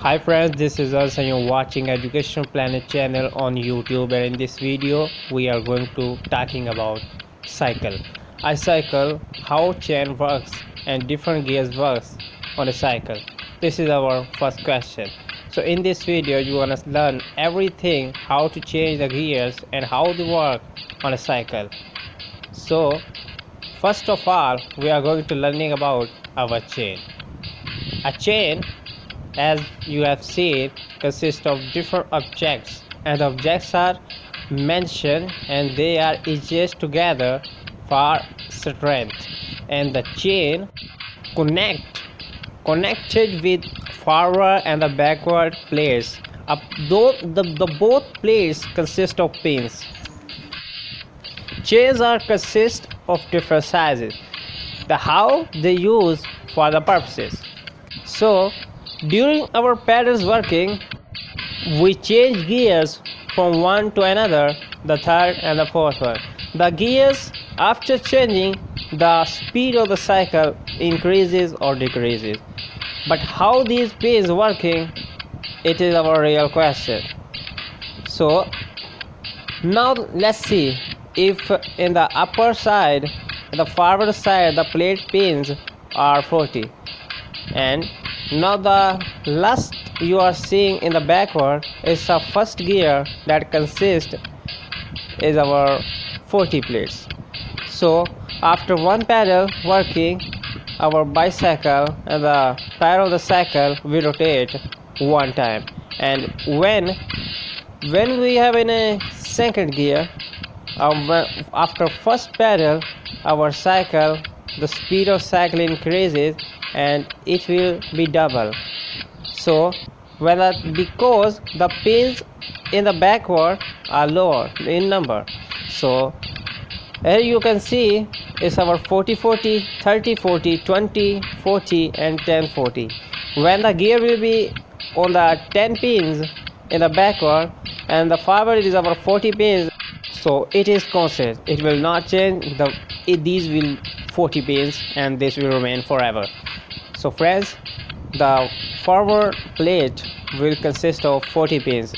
Hi friends, this is us and you're watching Education Planet channel on YouTube, and in this video we are going to talking about cycle. A cycle, how chain works and different gears works on a cycle. This is our first question. So in this video you want to learn everything how to change the gears and how they work on a cycle. So first of all we are going to learning about our chain. A chain, as you have seen, consists of different objects, and the objects are mentioned and they are easiest together for strength, and the chain connected with forward and the backward plates. Though the both plates consist of pins. Chains are consist of different sizes, the how they use for the purposes. So during our pedals working, we change gears from one to another, the third and the fourth one. The gears, after changing, the speed of the cycle increases or decreases. But how these pins working, it is our real question. So now let's see if in the upper side, the forward side, the plate pins are 40, and now the last you are seeing in the backward is the first gear that consists is our 40 plates. So after one pedal working, our bicycle and the tire of the cycle will rotate one time, and when we have in a second gear, after first pedal our cycle, the speed of cycle increases and it will be double. So whether because the pins in the backward are lower in number, so here you can see is our 40 40, 30 40, 20 40 and 10 40. When the gear will be on the 10 pins in the backward and the forward is our 40 pins, so it is constant, it will not change. These will 40 pins and this will remain forever. So friends, the forward plate will consist of 40 pins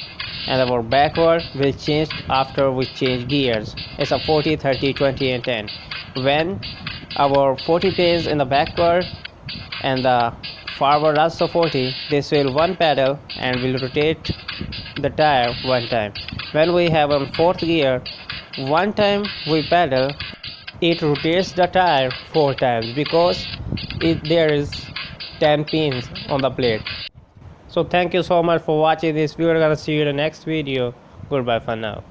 and our backward will change after we change gears. It's a 40 30 20 and 10. When our 40 pins in the backward and the forward also 40, this will one pedal and will rotate the tire one time. When we have a fourth gear, one time we pedal, it rotates the tire four times because there is 10 pins on the plate. So thank you so much for watching this. We are gonna see you in the next video. Goodbye for now.